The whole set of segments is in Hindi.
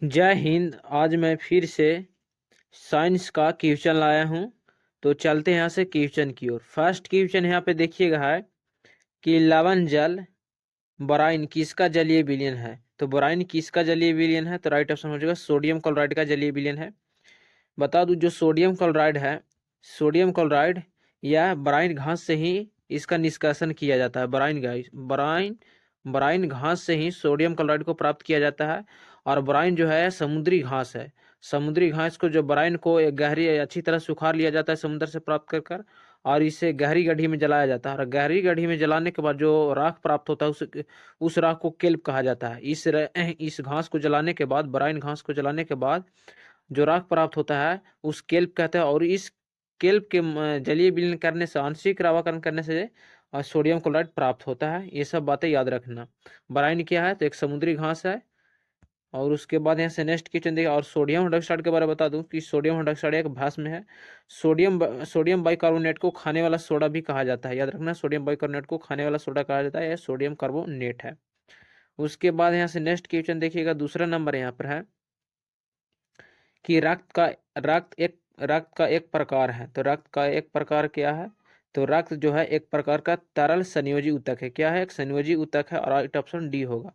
जय हिंद। आज मैं फिर से साइंस का क्वेश्चन लाया हूँ। तो चलते हैं यहाँ से क्वेश्चन की ओर। फर्स्ट क्वेश्चन यहाँ पे देखिएगा है कि लवण जल बोराइन किसका जलीय विलयन है। तो बोराइन किसका जलीय विलयन है? तो राइट ऑप्शन हो जाएगा सोडियम क्लोराइड का जलीय विलयन है। बता दूं, जो सोडियम क्लोराइड है, सोडियम क्लोराइड या बोराइन घास से ही इसका निष्कासन किया जाता है। बोराइन घास से ही सोडियम क्लोराइड को प्राप्त किया जाता है। और बोराइन जो है समुद्री घास है। समुद्री घास को, जो बोराइन को एक गहरी अच्छी तरह सुखा लिया जाता है समुद्र से प्राप्त कर कर, और इसे गहरी गड्ढी में जलाया जाता है। और गहरी गड्ढी में जलाने के बाद जो राख प्राप्त होता है उस राख को केल्प कहा जाता है। इस घास को जलाने के बाद, बोराइन घास को जलाने के बाद जो राख प्राप्त होता है उस केल्प कहते हैं। और इस केल्प के जलीय विलीन करने से, आंशिक रावाकरण करने से सोडियम क्लोराइड प्राप्त होता है। ये सब बातें याद रखना। बोराइन क्या है? तो एक समुद्री घास है। और उसके बाद यहाँ से नेक्स्ट क्वेश्चन देखिए। और सोडियम हाइड्रोक्साइड के बारे में बता दूं कि सोडियम हाइड्रोक्साइड एक भस्म है। सोडियम बाइकार्बोनेट को खाने वाला सोडा भी कहा जाता है। याद रखना, सोडियम बाइकार्बोनेट को खाने वाला सोडा कहा जाता है। यह सोडियम कार्बोनेट है। उसके बाद यहाँ से नेक्स्ट क्वेश्चन देखिएगा। दूसरा नंबर यहाँ पर है कि रक्त का एक प्रकार है। तो रक्त का एक प्रकार क्या है? तो रक्त जो है एक प्रकार का तरल संयोजी ऊतक है। क्या है? एक संयोजी ऊतक है। और राइट ऑप्शन डी होगा।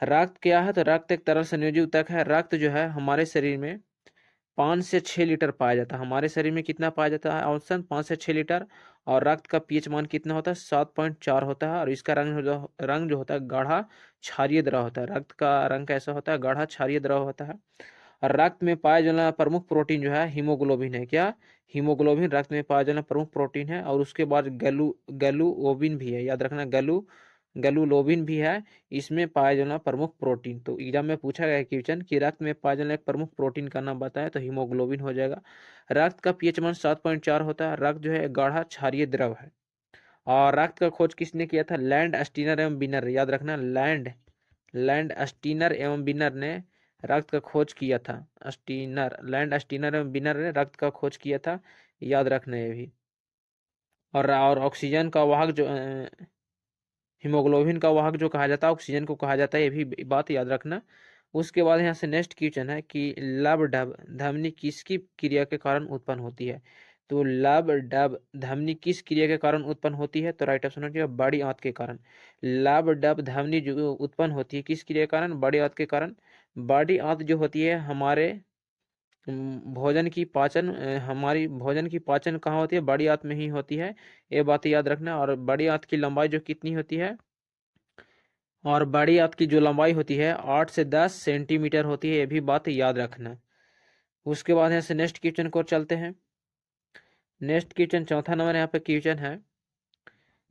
रक्त क्या है? तो रक्त एक तरल संयोजी ऊतक है। रक्त जो है हमारे शरीर में 5 से 6 लीटर पाया जाता है। हमारे शरीर में कितना पाया जाता है? औसतन 5 से 6 लीटर। और रक्त का पीएच मान कितना होता है? 7.4 होता है। और इसका रंग जो होता है गाढ़ा क्षारीय द्रव होता है। रक्त का रंग कैसा होता है? गाढ़ा क्षारीय द्रव होता है। और रक्त में पाया जाने वाला प्रमुख प्रोटीन जो है हीमोग्लोबिन है। क्या? हीमोग्लोबिन रक्त में पाया जाने वाला प्रमुख प्रोटीन है। और उसके बाद गैलुओबिन भी है। याद रखना, गैलुलोबिन भी है। इसमें पाया जाने वाला प्रमुख प्रोटीन। तो एग्जाम में पूछा गया क्वेश्चन कि रक्त में पाया जाने वाला एक प्रमुख प्रोटीन का नाम बताए, तो हीमोग्लोबिन हो जाएगा। रक्त का पीएच मान 7.4 होता है। रक्त जो है गाढ़ा क्षारीय द्रव है। और रक्त का खोज किसने किया था? लैंड स्टीनर एवं बिनर। याद रखना, लैंड स्टीनर एवं बिनर ने रक्त का खोज किया था। लैंड स्टीनर एवं बिनर ने रक्त का खोज किया था। याद रखना ये भी। और ऑक्सीजन का वाहक जो हीमोग्लोबिन का वाहक जो कहा जाता है, ऑक्सीजन को कहा जाता है। ये भी बात याद रखना। उसके बाद यहाँ से नेक्स्ट क्वेश्चन है कि लब डब धमनी किसकी क्रिया के कारण उत्पन्न होती है। तो लब डब धमनी किस क्रिया के कारण उत्पन्न होती है? तो राइट ऑप्शन हो जाएगा बड़ी आंत के कारण। लब डब धमनी जो उत्पन्न होती है किस क्रिया के कारण? बड़ी आंत के कारण। बड़ी आंत जो होती है हमारे हमारी भोजन की पाचन कहाँ होती है? बड़ी आंत में ही होती है। ये बात याद रखना। और बड़ी आंत की लंबाई जो कितनी होती है? और बड़ी आंत की जो लंबाई होती है 8 से 10 सेंटीमीटर होती है। ये भी बात याद रखना। उसके बाद यहाँ से नेक्स्ट क्वेश्चन को चलते हैं। नेक्स्ट क्वेश्चन, चौथा नंबर यहाँ पे क्वेश्चन है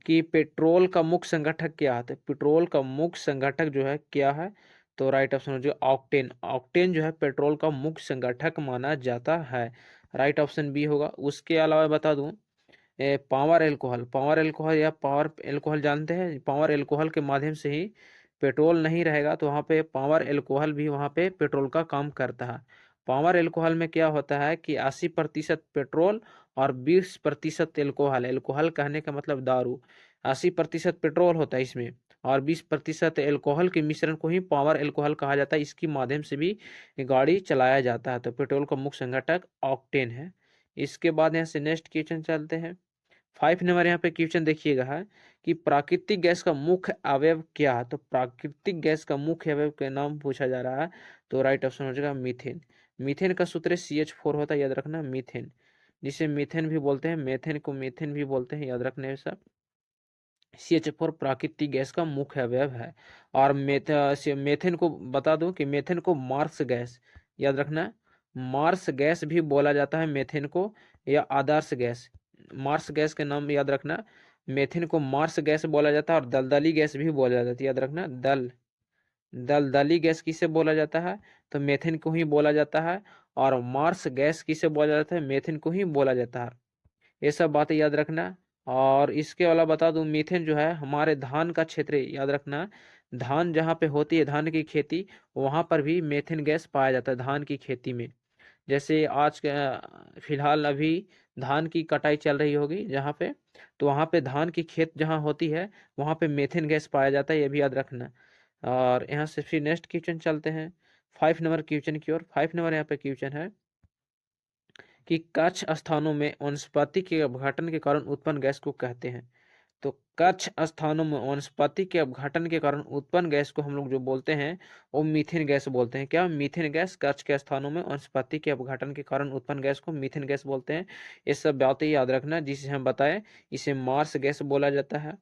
कि पेट्रोल का मुख्य संगठक क्या है। तो पेट्रोल का मुख्य संगठक जो है क्या है? तो राइट ऑप्शन हो जाएगा ऑक्टेन। ऑक्टेन जो है पेट्रोल का मुख्य संगठक माना जाता है। राइट ऑप्शन बी होगा। उसके अलावा बता दूं, पावर एल्कोहल या पावर एल्कोहल जानते हैं? पावर एल्कोहल के माध्यम से ही पेट्रोल नहीं रहेगा तो वहाँ पे पावर एल्कोहल भी वहाँ पे पेट्रोल का काम करता है। पावर एल्कोहल में क्या होता है कि 80% पेट्रोल और 20% एल्कोहल। एल्कोहल कहने का मतलब दारू। 80% पेट्रोल होता है इसमें, और 20% एल्कोहल के मिश्रण को ही पावर एल्कोहल कहा जाता है। इसके माध्यम से भी गाड़ी चलाया जाता है। तो पेट्रोल का मुख्य संघटक ऑक्टेन है। इसके बाद यहाँ से नेक्स्ट क्वेश्चन चलते हैं। 5 नंबर यहाँ पे क्वेश्चन देखिएगा है कि प्राकृतिक गैस का मुख्य अवयव क्या है। तो प्राकृतिक गैस का मुख्य अवयव का नाम पूछा जा रहा है। तो राइट ऑप्शन हो जाएगा मीथेन। मीथेन का सूत्र CH4 होता है। याद रखना, मीथेन, जिसे मीथेन भी बोलते हैं, मेथेन को मीथेन भी बोलते हैं। याद रखने सब। CH4 प्राकृतिक गैस का मुख्य अवयव है। और मेथेन को बता दूं कि मेथेन को मार्स गैस, याद रखना, मार्स गैस भी बोला जाता है मेथेन को, या आदर्श गैस। मार्स गैस के नाम याद रखना। मेथेन को मार्स गैस बोला जाता है। और दलदली गैस भी बोला जाता है। याद रखना, दलदली गैस किसे बोला जाता है? तो मेथेन को ही बोला जाता है। और मार्स गैस किसे बोला जाता है? मेथेन को ही बोला जाता है। ये सब बातें याद रखना। और इसके अलावा बता दूं, मीथेन जो है हमारे धान का क्षेत्र, याद रखना, धान जहाँ पे होती है धान की खेती, वहाँ पर भी मीथेन गैस पाया जाता है धान की खेती में। जैसे फिलहाल अभी धान की कटाई चल रही होगी जहाँ पे, तो वहाँ पे धान की खेत जहाँ होती है वहाँ पे मीथेन गैस पाया जाता है। ये भी याद रखना। और यहाँ से फिर नेक्स्ट क्वेश्चन चलते हैं। 5 नंबर क्वेश्चन की ओर। 5 नंबर यहाँ पे क्वेश्चन है कि कुछ स्थानों में वनस्पति के अपघटन के कारण उत्पन्न गैस को कहते हैं। तो कुछ स्थानों में वनस्पति के अपघटन के कारण उत्पन्न गैस को हम लोग जो बोलते हैं वो मीथेन गैस बोलते हैं। क्या? Methane gas. कुछ के स्थानों में वनस्पति के अपघटन के कारण उत्पन्न गैस को मीथेन गैस बोलते हैं। ये सब बातें याद रखना। जिसे हम बताएं, इसे मार्स गैस बोला जाता है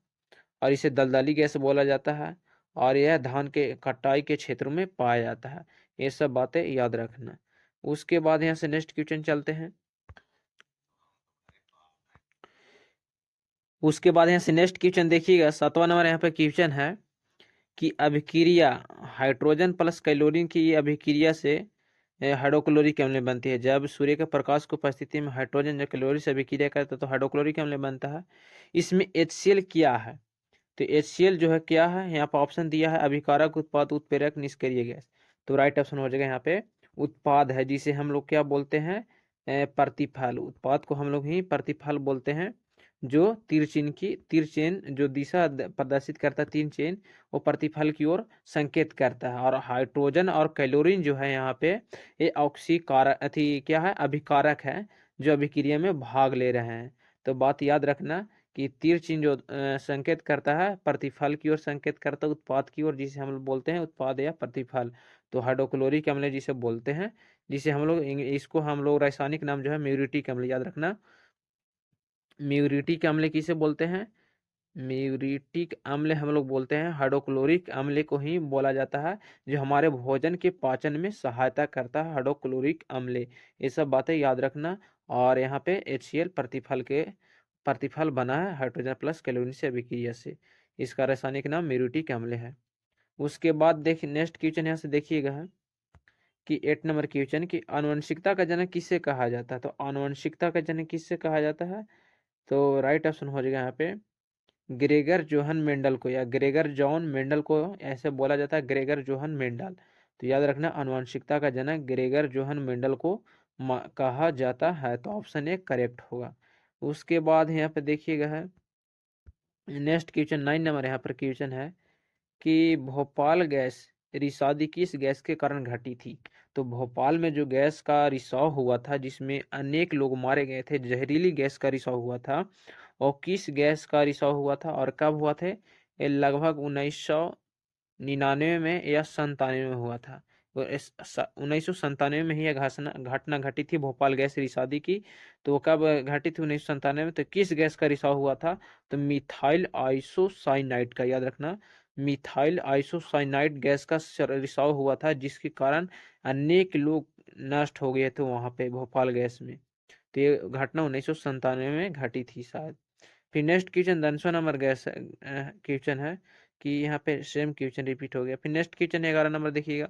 और इसे दलदली गैस बोला जाता है और यह धान के कटाई के क्षेत्रों में पाया जाता है। ये सब बातें याद रखना। उसके बाद यहाँ से नेक्स्ट क्वेश्चन चलते हैं। उसके बाद यहाँ से नेक्स्ट क्वेश्चन देखिएगा, 7वां नंबर यहाँ पे क्वेश्चन है कि अभिक्रिया हाइड्रोजन प्लस क्लोरीन की ये अभिक्रिया से हाइड्रोक्लोरिक अम्ल बनती है। जब सूर्य के प्रकाश की उपस्थिति में हाइड्रोजन जब क्लोरीन से अभिक्रिया करता है तो हाइड्रोक्लोरिक अम्ल बनता है। इसमें HCl क्या है? तो HCl जो है क्या है, यहाँ पर ऑप्शन दिया है अभिकारक, उत्पाद, उत्प्रेरक, निष्क्रिय गैस। तो राइट ऑप्शन हो जाएगा यहाँ पे उत्पाद है, जिसे हम लोग क्या बोलते हैं, प्रतिफल। उत्पाद को हम लोग ही प्रतिफल बोलते हैं। जो तीर चिन्ह जो दिशा प्रदर्शित करता है, तीन चिन्ह, वो प्रतिफल की ओर संकेत करता है। और हाइड्रोजन और क्लोरीन जो है यहाँ पे ये ऑक्सीकारक क्या है, अभिकारक है, जो अभिक्रिया में भाग ले रहे हैं। तो बात याद रखना कि तीर चिन्ह जो संकेत करता है प्रतिफल की ओर संकेत करता है, उत्पाद की ओर, जिसे हम लोग बोलते हैं उत्पाद या प्रतिफल। तो हाइड्रोक्लोरिक अम्ल जिसे बोलते हैं, जिसे हम लोग इसको हम लोग रासायनिक नाम जो है म्यूरिटिक अम्ल, याद रखना। म्यूरिटिक अम्ल किसे बोलते हैं? म्यूरिटिक अम्ल हम लोग बोलते हैं हाइड्रोक्लोरिक अम्ल को ही बोला जाता है, जो हमारे भोजन के पाचन में सहायता करता है, हाइड्रोक्लोरिक अम्ल। ये सब बातें याद रखना। और यहाँ पे HCl प्रतिफल बना है हाइड्रोजन प्लस क्लोरीन से अभिक्रिया से। इसका रासायनिक नाम म्यूरिटिक अम्ल है। उसके बाद देखिए नेक्स्ट क्वेश्चन यहाँ से देखिएगा है कि 8 नंबर क्वेश्चन कि आनुवंशिकता का जनक किसे कहा जाता है? तो आनुवंशिकता का जनक किससे कहा जाता है? तो राइट ऑप्शन हो जाएगा यहाँ पे ग्रेगर जोहन मेंडल को, या ग्रेगर जॉन मेंडल को ऐसे बोला जाता है, ग्रेगर जोहन मेंडल। तो याद रखना आनुवंशिकता का जनक ग्रेगर जोहन मेंडल को कहा जाता है। तो ऑप्शन ए करेक्ट होगा। उसके बाद यहाँ पे देखिएगा है नेक्स्ट क्वेश्चन 9 नंबर यहाँ पर क्वेश्चन है कि भोपाल गैस रिसादी किस गैस के कारण घटी थी? तो भोपाल में जो गैस का रिसाव हुआ था, जिसमें अनेक लोग मारे गए थे, जहरीली गैस का रिसाव हुआ था, और किस गैस का रिसाव हुआ था और कब हुआ था? ये लगभग 1999 में या 97 में हुआ था। तो 1997 में ही यह घटना घटी थी भोपाल गैस रिसादी की। तो कब घटी थी? 1997 में। तो किस गैस का रिसाव हुआ था? तो मिथाइल आइसोसाइनाइड का, याद रखना, मिथाइल आइसोसाइनाइड गैस का रिसाव हुआ था, जिसके कारण अनेक लोग नष्ट हो गए थे वहां पे भोपाल गैस में। तो ये घटना 1997 में घटी थी शायद। फिर नेक्स्ट क्वेश्चन 10वां नंबर गैस क्वेश्चन है कि यहाँ पे सेम क्वेश्चन रिपीट हो गया। फिर नेक्स्ट क्वेश्चन 11 नंबर देखिएगा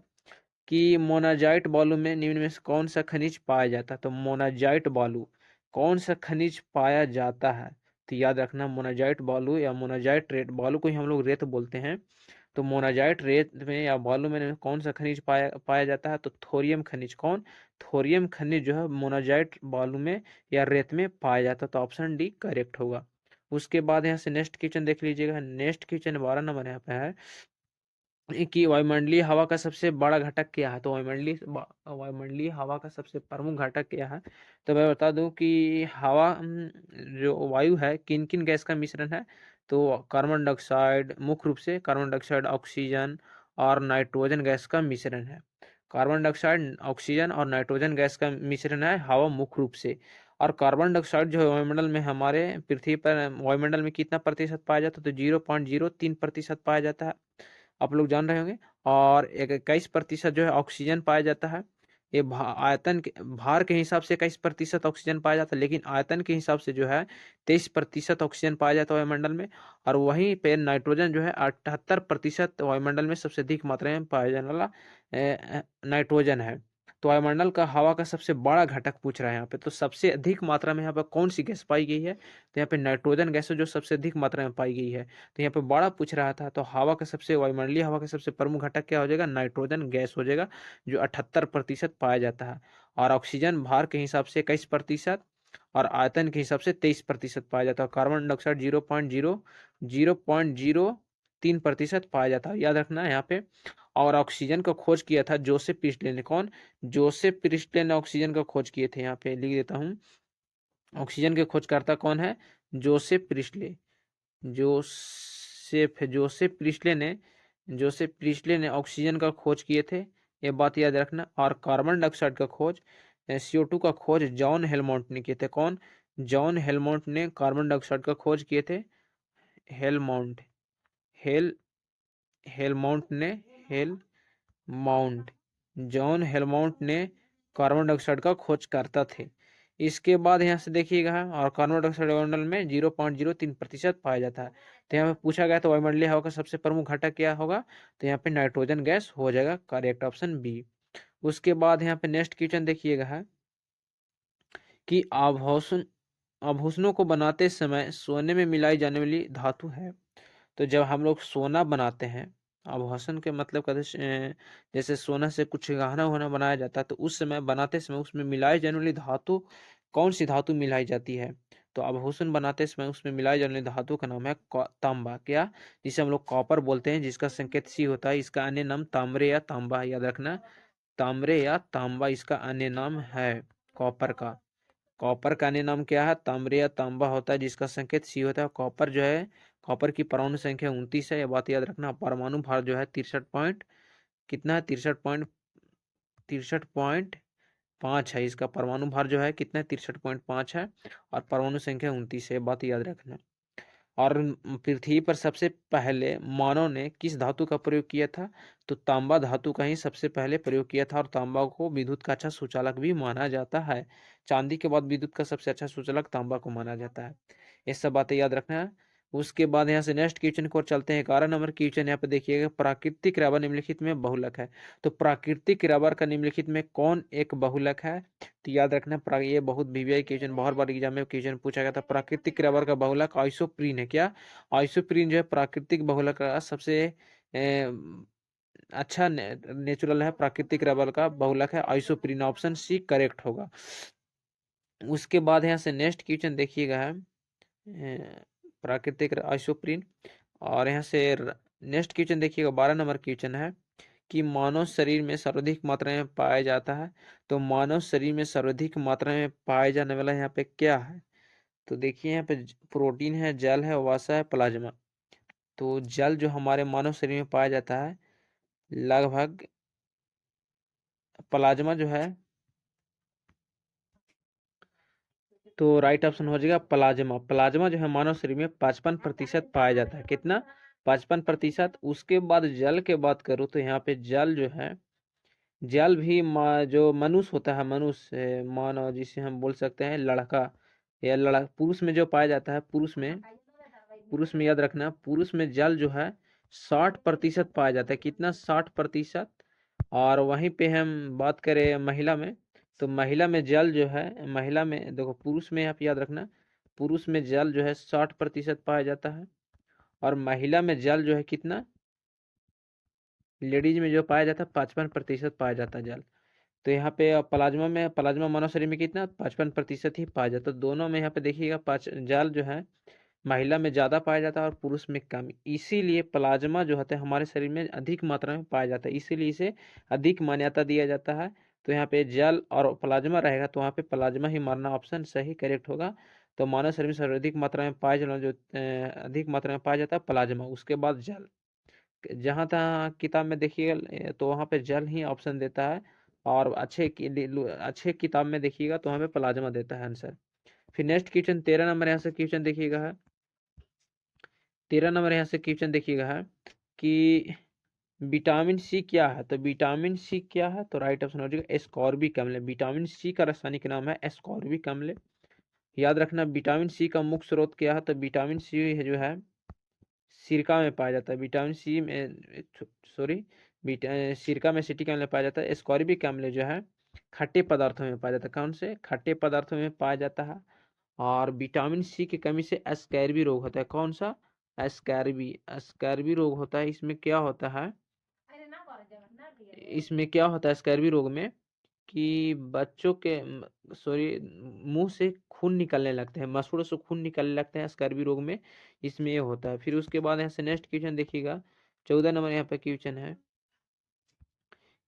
कि मोनाजाइट बालू में निम्न में से कौन सा खनिज पाया जाता है? तो मोनाजाइट बालू कौन सा खनिज पाया जाता है? तो याद रखना मोनाजाइट बालू या मोनाजाइट रेत बालू को ही हम लोग रेत बोलते हैं। तो मोनाजाइट रेत में या बालू में कौन सा खनिज पाया जाता है? तो थोरियम खनिज। कौन? थोरियम खनिज जो है मोनाजाइट बालू में या रेत में पाया जाता है। तो ऑप्शन डी करेक्ट होगा। उसके बाद यहाँ से नेक्स्ट क्वेश्चन देख लीजिएगा। नेक्स्ट क्वेश्चन 12 नंबर यहाँ पे है कि वायुमंडलीय हवा का सबसे बड़ा घटक क्या है? तो वायुमंडलीय हवा का सबसे प्रमुख घटक क्या है? तो मैं बता दूं कि हवा जो वायु है किन किन गैस का मिश्रण है? तो कार्बन डाइऑक्साइड, मुख्य रूप से कार्बन डाइऑक्साइड, ऑक्सीजन और नाइट्रोजन गैस का मिश्रण है। कार्बन डाइऑक्साइड, ऑक्सीजन और नाइट्रोजन गैस का मिश्रण है हवा मुख्य रूप से। और कार्बन डाइऑक्साइड जो है वायुमंडल में, हमारे पृथ्वी पर वायुमंडल में कितना प्रतिशत पाया जाता है? तो 0.03% पाया जाता है, आप लोग जान रहे होंगे। और 21% जो है ऑक्सीजन पाया जाता है। ये आयतन के भार के हिसाब से 21% ऑक्सीजन पाया जाता है, लेकिन आयतन के हिसाब से जो है 23% ऑक्सीजन पाया जाता है वायुमंडल में। और वहीं पे नाइट्रोजन जो है 78% वायुमंडल में सबसे अधिक मात्रा में पाया जाने वाला नाइट्रोजन है। तो वायुमंडल का हवा का सबसे बड़ा घटक पूछ रहा है यहाँ पे। तो सबसे अधिक मात्रा में यहाँ पर कौन सी गैस पाई गई है? तो यहाँ पे नाइट्रोजन गैस है जो सबसे अधिक मात्रा में पाई गई है। तो यहाँ पे बड़ा पूछ रहा था, तो हवा का सबसे वायुमंडलीय हवा का सबसे प्रमुख घटक क्या हो जाएगा? नाइट्रोजन गैस हो जाएगा, जो 78% पाया जाता है। और ऑक्सीजन भार के हिसाब से 21% और आयतन के हिसाब से 23% पाया जाता है। कार्बन डाइऑक्साइड 0.03% पाया जाता है, याद रखना यहाँ पे। और ऑक्सीजन का खोज किया था जोसेफ प्रिस्टले ने। कौन? जोसेफ प्रिस्टले ने ऑक्सीजन का खोज किए थे। यहाँ पे लिख देता हूँ, ऑक्सीजन के खोजकर्ता कौन है? Joseph Presley. जोसेफ प्रिस्टले ने ऑक्सीजन का खोज किए थे, ये बात याद रखना। और कार्बन डाइऑक्साइड का खोज, CO2 का खोज जॉन हेलमोंट ने किए थे। कौन? जॉन हेलमोंट ने कार्बन डाइऑक्साइड का खोज किए थे। हेलमोंट हेल हेलमोंट ने हेलमाउंट जॉन हेलमाउंट ने कार्बन डाइऑक्साइड का खोज करता थे। इसके बाद यहाँ से देखिएगा, और कार्बन डाइऑक्साइड वायुमंडल में 0.03% पाया जाता है। तो यहाँ पे पूछा गया तो वायुमंडलीय हवा का सबसे प्रमुख घटक क्या होगा? तो यहाँ पे नाइट्रोजन गैस हो जाएगा, करेक्ट ऑप्शन बी। उसके बाद यहाँ पे नेक्स्ट क्वेश्चन देखिएगा है कि आभूषणों को बनाते समय सोने में मिलाई जाने वाली धातु है। तो जब हम लोग सोना बनाते हैं, आभूषण के मतलब जैसे सोना से कुछ गहना वहना बनाया जाता है, तो उस समय बनाते समय उसमें मिलाई जाने वाली धातु, कौन सी धातु मिलाई जाती है? तो आभूषण बनाते समय उसमें मिलाई जाने वाली धातु का नाम है तांबा। क्या? जिसे हम लोग कॉपर बोलते हैं, जिसका संकेत सी होता है। इसका अन्य नाम ताम्रे या तांबा है, याद रखना। ताम्रे या तांबा इसका अन्य नाम है कॉपर का। कॉपर का अन्य नाम क्या है? ताम्र या तांबा होता है, जिसका संकेत सी होता है। कॉपर जो है, कॉपर की परमाणु संख्या 29 है, यह बात याद रखना। परमाणु भार जो है 63 पॉइंट कितना है? 63.5 है। इसका परमाणु भार जो है कितना है? 63.5 है। और परमाणु संख्या 29 है, बात याद रखना। और पृथ्वी पर सबसे पहले मानव ने किस धातु का प्रयोग किया था? तो तांबा धातु का ही सबसे पहले प्रयोग किया था। और तांबा को विद्युत का अच्छा सुचालक भी माना जाता है। चांदी के बाद विद्युत का सबसे अच्छा सुचालक तांबा को माना जाता है। ये सब बातें याद रखना है। उसके बाद यहाँ से नेक्स्ट क्वेश्चन को चलते हैं। 11 नंबर क्वेश्चन यहाँ पे देखिएगा, प्राकृतिक रबर निम्नलिखित में बहुलक है। तो प्राकृतिक रबर का निम्नलिखित में कौन एक बहुलक है? तो याद रखना, ये बहुत वीवीआई क्वेश्चन, बहुत बार एग्जाम में क्वेश्चन पूछा गया था। प्राकृतिक रबर का बहुलक आइसोप्रीन है। क्या? आइसोप्रीन जो है प्राकृतिक बहुलक का सबसे अच्छा नेचुरल है। प्राकृतिक रबर का बहुलक है आइसोप्रीन, ऑप्शन सी करेक्ट होगा। उसके बाद यहाँ से नेक्स्ट क्वेश्चन देखिएगा है, प्राकृतिक आइसोप्रीन। और यहाँ से नेक्स्ट क्वेश्चन देखिएगा, 12 नंबर क्वेश्चन है कि मानव शरीर में सर्वाधिक मात्रा में पाया जाता है। तो मानव शरीर में सर्वाधिक मात्रा में पाए जाने वाला यहाँ पे क्या है? तो देखिए यहाँ पे प्रोटीन है, जल है, वसा है, प्लाज्मा। तो जल जो हमारे मानव शरीर में पाया जाता है लगभग, प्लाज्मा जो है, तो राइट ऑप्शन हो जाएगा प्लाज्मा। प्लाज्मा जो है मानव शरीर में 55% पाया जाता है। कितना? 55%। उसके बाद जल के बात करूँ तो यहाँ पे जल जो है, जल भी जो मनुष्य होता है, मनुष्य मानव जिसे हम बोल सकते हैं लड़का या पुरुष में जो पाया जाता है, पुरुष में याद रखना, पुरुष में जल जो है 60% पाया जाता है। कितना? 60%। और वहीं पे हम बात करें महिला में, तो महिला में जल जो है, महिला में देखो, पुरुष में आप याद रखना, पुरुष में जल जो है 60% पाया जाता है। और महिला में जल जो है कितना? लेडीज में जो पाया जाता है 55% पाया जाता है जल। तो यहाँ पे प्लाज्मा मानव शरीर में कितना? 55% ही पाया जाता है। दोनों में यहाँ पे देखिएगा, पाँच जल जो है महिला में ज़्यादा पाया जाता है और पुरुष में कम। इसीलिए प्लाज्मा जो होता है हमारे शरीर में अधिक मात्रा में पाया जाता है, इसीलिए इसे अधिक मान्यता दिया जाता है। तो यहाँ पे जल और प्लाज्मा रहेगा, तो वहाँ पे प्लाज्मा ही मारना ऑप्शन सही करेक्ट होगा। तो मानव शरीर में सर्वाधिक मात्रा में पाया जाना, जो अधिक मात्रा में पाया जाता है प्लाज्मा, उसके बाद जल। जहाँ तहाँ किताब में देखिएगा तो वहाँ पे जल ही ऑप्शन देता है। और अच्छे किताब में देखिएगा तो वहाँ पे प्लाज्मा देता है आंसर। फिर नेक्स्ट क्वेश्चन 13 नंबर यहाँ से क्वेश्चन देखिएगा है, 13 नंबर यहाँ से क्वेश्चन देखिएगा है कि विटामिन सी क्या है? तो विटामिन सी क्या है? तो राइट ऑप्शन हो जाएगा एस्कॉर्बिक अम्ल। विटामिन सी का रासायनिक नाम है एस्कॉर्बिक अम्ल। याद रखना, विटामिन सी का मुख्य स्रोत क्या है? तो विटामिन सी जो है सिरका में पाया जाता है। विटामिन सी में, सॉरी, सिरका में सिट्रिक अम्ल पाया जाता है। एस्कॉर्बिक अम्ल जो है खट्टे पदार्थों में पाया जाता है। कौन से खट्टे पदार्थों में पाया जाता है? और विटामिन सी की कमी से स्कैर्बी रोग होता है। कौन सा? स्कैर्बी रोग होता है। इसमें क्या होता है, स्कैर्बी रोग में कि बच्चों के, सॉरी, मुंह से खून निकलने लगते हैं, मसूड़ों से खून निकलने लगते हैं स्कैर्बी रोग में, इसमें ये होता है। फिर उसके बाद यहाँ से नेक्स्ट क्वेश्चन देखिएगा, 14 नंबर यहाँ पे क्वेश्चन है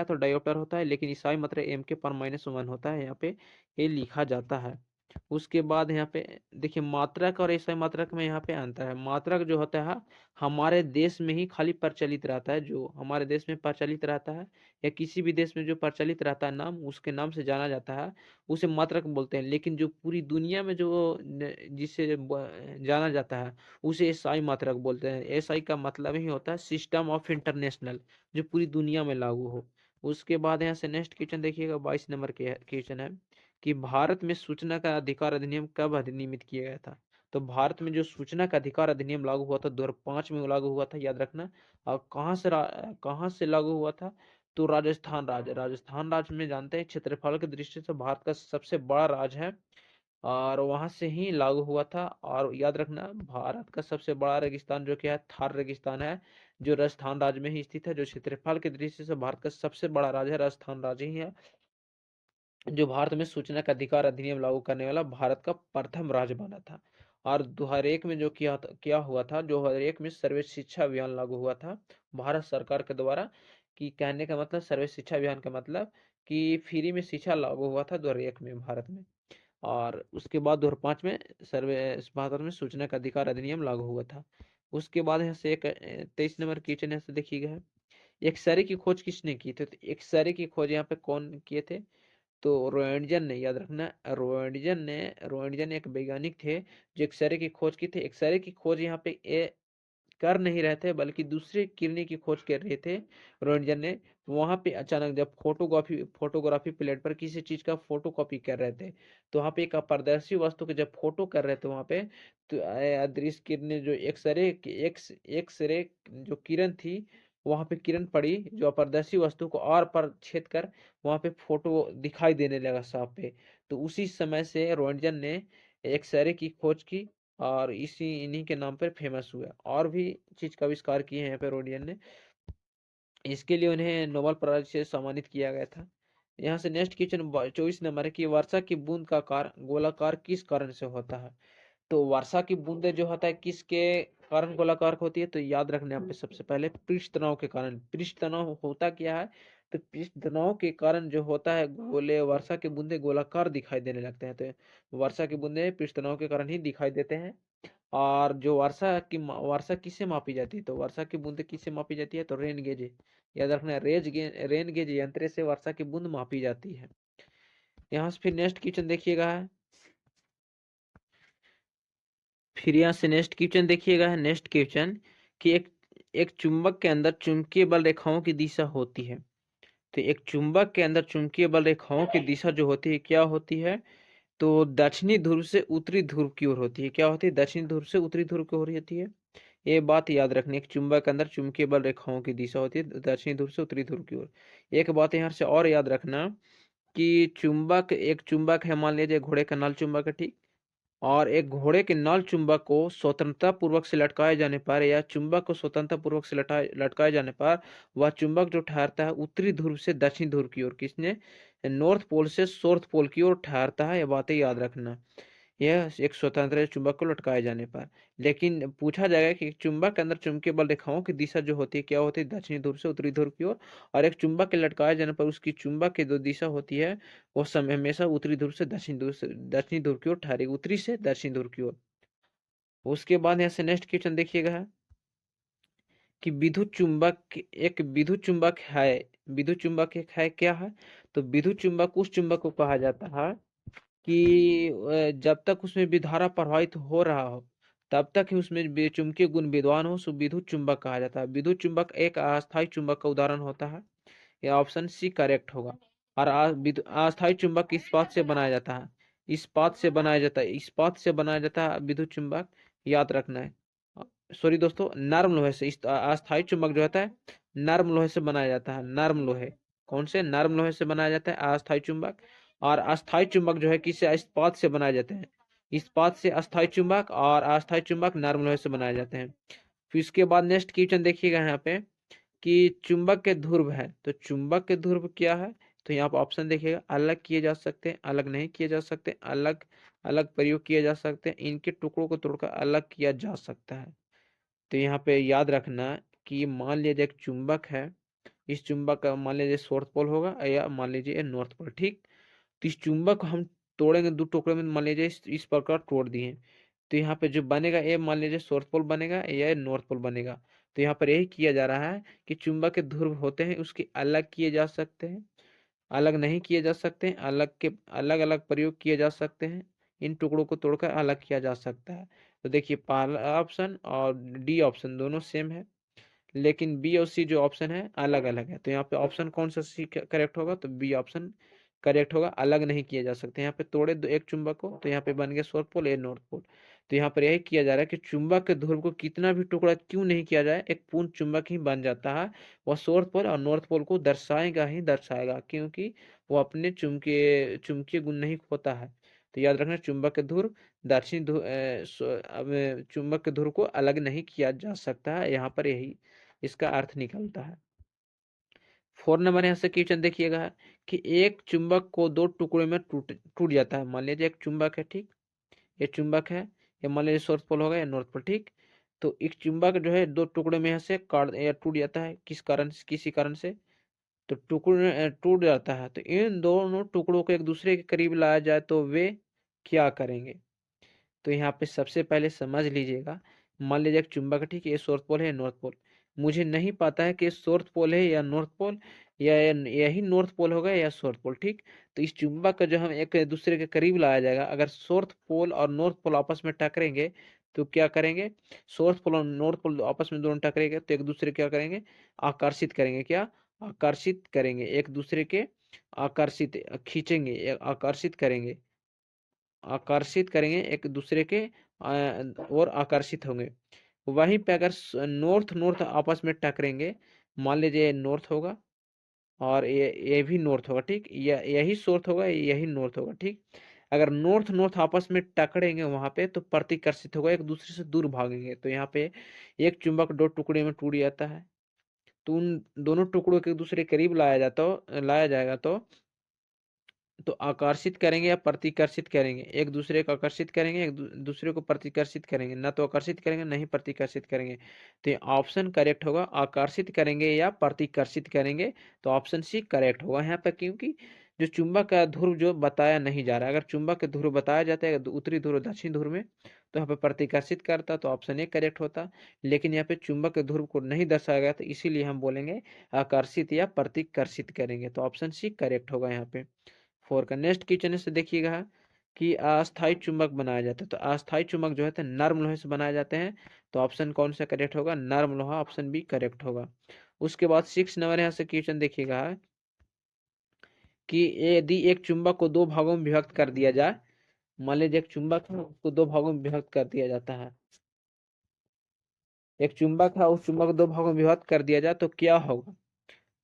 गया तो डायोप्टर होता है, लेकिन ईसाई मात्रक m के पावर -1 होता है, यहाँ पे ये लिखा जाता है। उसके बाद यहाँ पे देखिए मात्रक और ईसाई मात्रक में यहाँ पे अंतर है। मात्रक जो होता है हमारे देश में ही खाली प्रचलित रहता है, जो हमारे देश में प्रचलित रहता है या किसी भी देश में जो प्रचलित रहता है नाम, उसके नाम से जाना जाता है, उसे मात्रक बोलते हैं। लेकिन जो पूरी दुनिया में जो जिसे जाना जाता है उसे एसआई मात्रक बोलते हैं। एसआई का मतलब ही होता है सिस्टम ऑफ इंटरनेशनल, जो पूरी दुनिया में लागू हो। उसके बाद यहाँ से नेक्स्ट क्वेश्चन देखिएगा, 22 नंबर के क्वेश्चन है कि भारत में सूचना का अधिकार अधिनियम कब अधिनियमित किया गया था। तो भारत में जो सूचना का अधिकार अधिनियम लागू हुआ था 2005 में लागू हुआ था, याद रखना। और कहाँ से लागू हुआ था, तो राजस्थान राज्य में जानते हैं क्षेत्रफल की दृष्टि से भारत का सबसे बड़ा राज्य है, और वहां से ही लागू हुआ था। और याद रखना भारत का सबसे बड़ा रेगिस्तान जो क्या है, थार रेगिस्तान है, जो राजस्थान राज्य में ही स्थित है। जो क्षेत्रफल की दृष्टि से भारत का सबसे बड़ा राज्य है, राजस्थान राज्य ही है, जो भारत में सूचना का अधिकार अधिनियम लागू करने वाला भारत का प्रथम राज्य बना था। और 2001 में जो क्या हुआ था, 2001 में सर्व शिक्षा अभियान लागू हुआ था भारत सरकार के द्वारा। कि कहने का मतलब सर्व शिक्षा अभियान का मतलब कि फ्री में शिक्षा लागू हुआ था 2001 में भारत में। और उसके बाद 2005 में भारत में सूचना का अधिकार अधिनियम लागू हुआ था। उसके बाद यहाँ से एक 23 नंबर क्वेश्चन यहाँ से देखिएगा है, एक्सरे की खोज किसने की थी? तो एक्सरे की खोज यहाँ पे कौन किए थे? तो रोएंटजन ने, याद रखना, रोएंटजन एक वैज्ञानिक थे जो एक्सरे की खोज की थी। एक्सरे की खोज यहाँ पे कर नहीं रहे थे बल्कि दूसरे किरणें की खोज कर रहे थे रोएंटजन ने। वहां पे अचानक जब फोटोग्राफी प्लेट पर किसी चीज का फोटो कॉपी कर रहे थे, तो वहां पे एक अपारदर्शी वस्तु के जब फोटो कर रहे थे वहां पे, तो अदृश्य किरणें जो एक्सरे जो किरण थी, वहां पे किरण पड़ी जो अपारदर्शी वस्तु को आर पार छेद कर वहां पे फोटो दिखाई देने लगा साफ पे। तो उसी समय से रोएंटजन ने एक्सरे की खोज की और इन्हीं के नाम पर फेमस हुआ। और भी चीज का आविष्कार किए हैं यहाँ पे रोडियन ने, इसके लिए उन्हें नोबेल प्राइज से सम्मानित किया गया था। यहाँ से नेक्स्ट क्वेश्चन 24 नंबर है कि वर्षा की बूंद का आकार गोलाकार किस कारण से होता है? तो वर्षा की बूंदे जो होता है किसके कारण गोलाकार होती है? तो याद रखने यहाँ पे सबसे पहले पृष्ठ तनाव के कारण। पृष्ठ तनाव होता क्या है? तो पृष्ठ तनाव के कारण जो होता है गोले वर्षा के बूंदे गोलाकार दिखाई देने लगते हैं। तो वर्षा की बूंदे पृष्ठ तनाव के कारण ही दिखाई देते हैं। और जो वर्षा किससे मापी जाती है? तो वर्षा की बूंद किससे मापी जाती है? तो रेन गेज, याद रखना, रेन गेज यंत्र से वर्षा की बूंद मापी जाती है। यहाँ से फिर नेक्स्ट क्वेश्चन देखिएगा है, फिर यहाँ से नेक्स्ट क्वेश्चन देखिएगा है, नेक्स्ट क्वेश्चन कि एक चुंबक के अंदर चुंबकीय बल रेखाओं की दिशा होती है। तो एक चुंबक के अंदर चुंबकीय बल रेखाओं की दिशा जो होती है क्या होती है? तो दक्षिणी ध्रुव से उत्तरी ध्रुव की ओर होती है। क्या होती है? दक्षिणी ध्रुव से उत्तरी ध्रुव की ओर होती है। ये बात याद रखनी, एक चुंबक के अंदर चुंबकीय बल रेखाओं की दिशा होती है दक्षिणी ध्रुव से उत्तरी ध्रुव की ओर। एक बात यहाँ से और याद रखना कि एक चुंबक है, मान लीजिए घोड़े का नल चुंबक है, ठीक, और एक घोड़े के नल चुंबक को स्वतंत्रता पूर्वक से लटकाए जाने पर या चुंबक को स्वतंत्रता पूर्वक से लटकाए जाने पर वह चुंबक जो ठहरता है उत्तरी ध्रुव से दक्षिण ध्रुव की ओर, किसने? नॉर्थ पोल से साउथ पोल की ओर ठहरता है। यह बातें याद रखना, यह एक स्वतंत्र चुंबक को लटकाए जाने पर। लेकिन पूछा जाएगा कि चुंबक के अंदर चुंबकीय बल रेखाओं की दिशा जो होती है क्या होती है? दक्षिणी ध्रुव से उत्तरी ध्रुव की ओर। और एक चुंबक के लटकाए जाने पर उसकी चुंबक की जो दिशा होती है वो समय हमेशा उत्तरी ध्रुव से दक्षिणी ध्रुव की ओर ठहरेगी, उत्तरी से दक्षिणी ध्रुव की ओर। उसके बाद यहाँ से नेक्स्ट क्वेश्चन देखिएगा है कि विद्युत चुंबक है, विद्युत चुंबक एक है, क्या है? तो विद्युत चुंबक उस चुंबक को कहा जाता है कि जब तक उसमें विधारा प्रवाहित हो रहा हो तब तक ही उसमें चुंबकीय गुण विद्वान हो, सो विद्युत चुंबक कहा जाता है। विद्युत चुंबक एक अस्थायी चुंबक का उदाहरण होता है। यह ऑप्शन सी करेक्ट होगा। और अस्थायी चुंबक इस्पात से बनाया जाता है, इस्पात से बनाया जाता है विद्युत चुंबक, याद रखना है। सॉरी दोस्तों, नर्म लोहे से अस्थायी चुंबक जो होता है नर्म लोहे से बनाया जाता है। नर्म लोहे, कौन से? नर्म लोहे से बनाया जाता है अस्थायी चुंबक। और अस्थायी चुंबक जो है किससे? इस्पात से बनाए जाते हैं। इस्पात से अस्थायी चुंबक और अस्थायी चुंबक नर्म लोहे से बनाए जाते हैं। फिर इसके बाद नेक्स्ट क्वेश्चन देखिएगा यहाँ पे कि चुंबक के ध्रुव है। तो चुंबक के ध्रुव क्या है? तो यहाँ पर ऑप्शन देखिएगा, अलग किए जा सकते हैं, अलग नहीं किए जा सकते, अलग अलग प्रयोग किए जा सकते हैं, इनके टुकड़ों को तोड़कर अलग किया जा सकता है। तो यहाँ पे याद रखना कि मान लीजिए एक चुंबक है, इस चुंबक का मान लीजिए साउथ पोल होगा या मान लीजिए नॉर्थ पोल, ठीक। तो इस चुंबक को हम तोड़ेंगे दो टुकड़े में, मान लीजिए इस प्रकार तोड़ दिए। तो यहाँ पे जो बनेगा ये मान लीजिए साउथ पोल बनेगा या नॉर्थ पोल बनेगा। तो यहाँ पर यही किया जा रहा है कि चुंबक के ध्रुव होते हैं उसके अलग किए जा सकते हैं, अलग नहीं किए जा सकते हैं, अलग अलग प्रयोग किए जा सकते हैं, इन टुकड़ों को तोड़कर अलग किया जा सकता है। तो देखिए पहला ऑप्शन और डी ऑप्शन दोनों सेम है, लेकिन बी और सी जो ऑप्शन है अलग अलग है। तो यहाँ पे ऑप्शन कौन सा सी करेक्ट होगा? तो बी ऑप्शन करेक्ट होगा, अलग नहीं किए जा सकते। यहाँ पे तोड़े एक चुंबक को तो यहाँ पे बन गया साउथ पोल, ए नॉर्थ पोल। तो यहाँ पर यही किया जा रहा है कि चुंबक के ध्रुव को कितना भी टुकड़ा क्यों नहीं किया जाए, एक पूर्ण चुंबक ही बन जाता है। वह साउथ पोल और नॉर्थ पोल को दर्शाएगा ही दर्शाएगा, क्योंकि वो अपने चुंबकीय चुंबकीय गुण नहीं खोता है। तो याद रखना, चुंबक के ध्रुव चुंबक के ध्रुव को अलग नहीं किया जा सकता है, यहाँ पर यही इसका अर्थ निकलता है। 4 नंबर यहाँ से क्वेश्चन देखिएगा कि एक चुंबक को दो टुकड़े में टूट टूट जाता है। मान लीजिए एक चुंबक है, ठीक, ये चुंबक है, ये मान लीजिए साउथ पोल होगा या नॉर्थ पोल, ठीक। तो एक चुंबक जो है दो टुकड़े में यहाँ से काट या टूट जाता है, किस कारण से? किसी कारण से तो टुकड़े टूट जाता है। तो इन दोनों टुकड़ों को एक दूसरे के करीब लाया जाए तो वे क्या करेंगे? तो यहाँ पे सबसे पहले समझ लीजिएगा, मान लीजिए एक चुंबक है, ठीक है, ये साउथ पोल है, ये नॉर्थ पोल। मुझे नहीं पता है कि ये साउथ पोल है या नॉर्थ पोल, या यही नॉर्थ पोल होगा या साउथ पोल, ठीक। तो इस चुंबक का जो हम एक दूसरे के करीब लाया जाएगा, अगर साउथ पोल और नॉर्थ पोल आपस में टकरेंगे तो क्या करेंगे, साउथ पोल और नॉर्थ पोल आपस में दोनों टकरेंगे तो एक दूसरे क्या करेंगे, आकर्षित करेंगे, क्या आकर्षित करेंगे एक दूसरे के, आकर्षित खींचेंगे, आकर्षित करेंगे, आकर्षित करेंगे एक दूसरे के और आकर्षित होंगे। वहीं पे अगर नॉर्थ नॉर्थ आपस में टकरेंगे, मान लीजिए नॉर्थ होगा और ये भी नॉर्थ होगा, ठीक, यही साउथ होगा, यही नॉर्थ होगा, ठीक। अगर नॉर्थ नॉर्थ आपस में टकरेंगे वहां पे तो प्रतिकर्षित होगा, एक दूसरे से दूर भागेंगे। तो यहाँ पे एक चुंबक दो टुकड़े में टूट जाता है, तो उन दोनों टुकड़ों के एक दूसरे के करीब लाया जाएगा तो आकर्षित करेंगे या प्रतिकर्षित करेंगे, एक दूसरे को आकर्षित करेंगे, एक दूसरे को प्रतिकर्षित करेंगे, ना तो आकर्षित करेंगे ना ही प्रतिकर्षित करेंगे। तो ये ऑप्शन करेक्ट होगा, आकर्षित करेंगे या प्रतिकर्षित करेंगे, तो ऑप्शन सी करेक्ट होगा यहाँ पर, क्योंकि जो चुंबक का ध्रुव जो बताया नहीं जा रहा है, अगर चुंबक का ध्रुव बताया जाता है उत्तरी ध्रुव दक्षिण ध्रुव में, तो यहाँ पे प्रतिकर्षित करता तो ऑप्शन ए करेक्ट होता। लेकिन यहाँ पे चुंबक के ध्रुव को नहीं दर्शाया गया, तो इसीलिए हम बोलेंगे आकर्षित या प्रतिकर्षित करेंगे, तो ऑप्शन सी करेक्ट होगा यहाँ पे। फोर का नेक्स्ट क्वेश्चन से देखिएगा कि अस्थायी चुंबक बनाया जाता है, तो अस्थायी चुंबक जो है तो नर्म लोहे से बनाए जाते हैं, तो ऑप्शन कौन सा करेक्ट होगा, नर्म लोहा, ऑप्शन बी करेक्ट होगा। उसके बाद 6 नंबर यहाँ से क्वेश्चन देखिएगा कि यदि एक चुंबक को दो भागों में विभक्त कर दिया जाए, मान लीजिए एक चुंबक है उसको दो भागों में विभक्त कर दिया जाता है, एक चुंबक है उस चुंबक को दो भागों में विभक्त कर दिया जाए तो क्या होगा।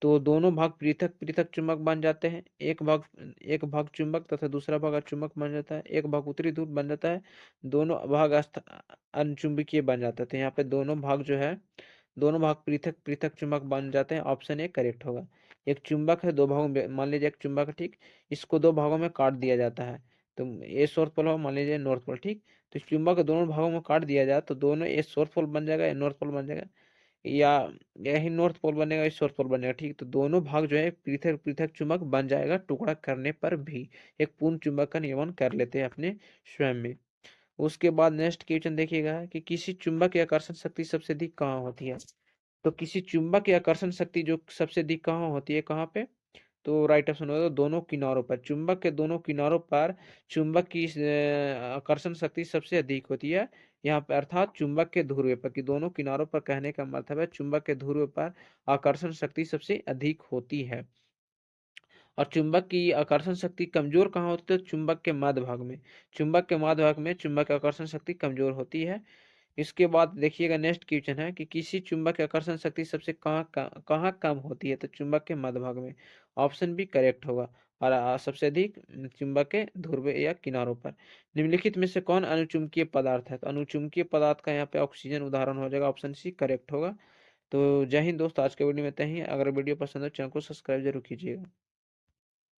तो दोनों भाग पृथक पृथक चुंबक बन जाते हैं, एक भाग चुंबक तथा दूसरा भाग अचुंबक बन जाता है, एक भाग उत्तरी ध्रुव बन जाता है, दोनों भाग अनचुंबकीय बन जाते हैं। तो यहाँ पे दोनों भाग जो है, दोनों भाग पृथक पृथक चुंबक बन जाते हैं, ऑप्शन ए करेक्ट होगा। एक चुंबक है दो भागों में, मान लीजिए एक चुंबक है, ठीक, इसको दो भागों में काट दिया जाता है, तो ए साउथ पोल हो, मान लीजिए नॉर्थ पोल, ठीक। तो इस चुंबक को दोनों भागों में काट दिया जाए तो दोनों ए साउथ पोल बन जाएगा या नॉर्थ पोल बन जाएगा, या यही नॉर्थ पोल बनेगा या साउथ पोल बनेगा, ठीक। तो दोनों भाग जो है पृथक पृथक चुंबक बन जाएगा, टुकड़ा करने पर भी एक पूर्ण चुंबक का निर्माण कर लेते हैं अपने स्वयं में। उसके बाद नेक्स्ट क्वेश्चन देखिएगा कि किसी चुंबक की आकर्षण शक्ति सबसे अधिक कहाँ होती है। तो किसी चुंबक की आकर्षण शक्ति जो सबसे अधिक कहाँ होती है, कहाँ पे, तो राइट ऑप्शन होगा दोनों किनारों पर, चुंबक के दोनों किनारों पर चुंबक की आकर्षण शक्ति सबसे अधिक होती है यहाँ पर, अर्थात चुंबक के ध्रुव पर, कि दोनों किनारों पर कहने का मतलब है चुंबक के ध्रुव पर आकर्षण शक्ति सबसे अधिक होती है। और चुंबक की आकर्षण शक्ति कमजोर कहाँ होती है, तो चुंबक के मध्य भाग में, चुंबक के मध्य भाग में चुंबक की आकर्षण शक्ति कमजोर होती है। इसके बाद देखिएगा नेक्स्ट क्वेश्चन है कि किसी चुंबक की आकर्षण शक्ति सबसे कहाँ कम होती है, तो चुंबक के मध्य भाग में, ऑप्शन बी करेक्ट होगा। और सबसे अधिक चुंबक के ध्रुव या किनारों पर। निम्नलिखित में से कौन अनुचुंबकीय पदार्थ है, तो अनुचुंबकीय पदार्थ का यहाँ पे ऑक्सीजन उदाहरण हो जाएगा, ऑप्शन सी करेक्ट होगा। तो जय हिंद दोस्त, आज के वीडियो में इतना ही। अगर वीडियो पसंद हो चैनल को सब्सक्राइब जरूर कीजिएगा।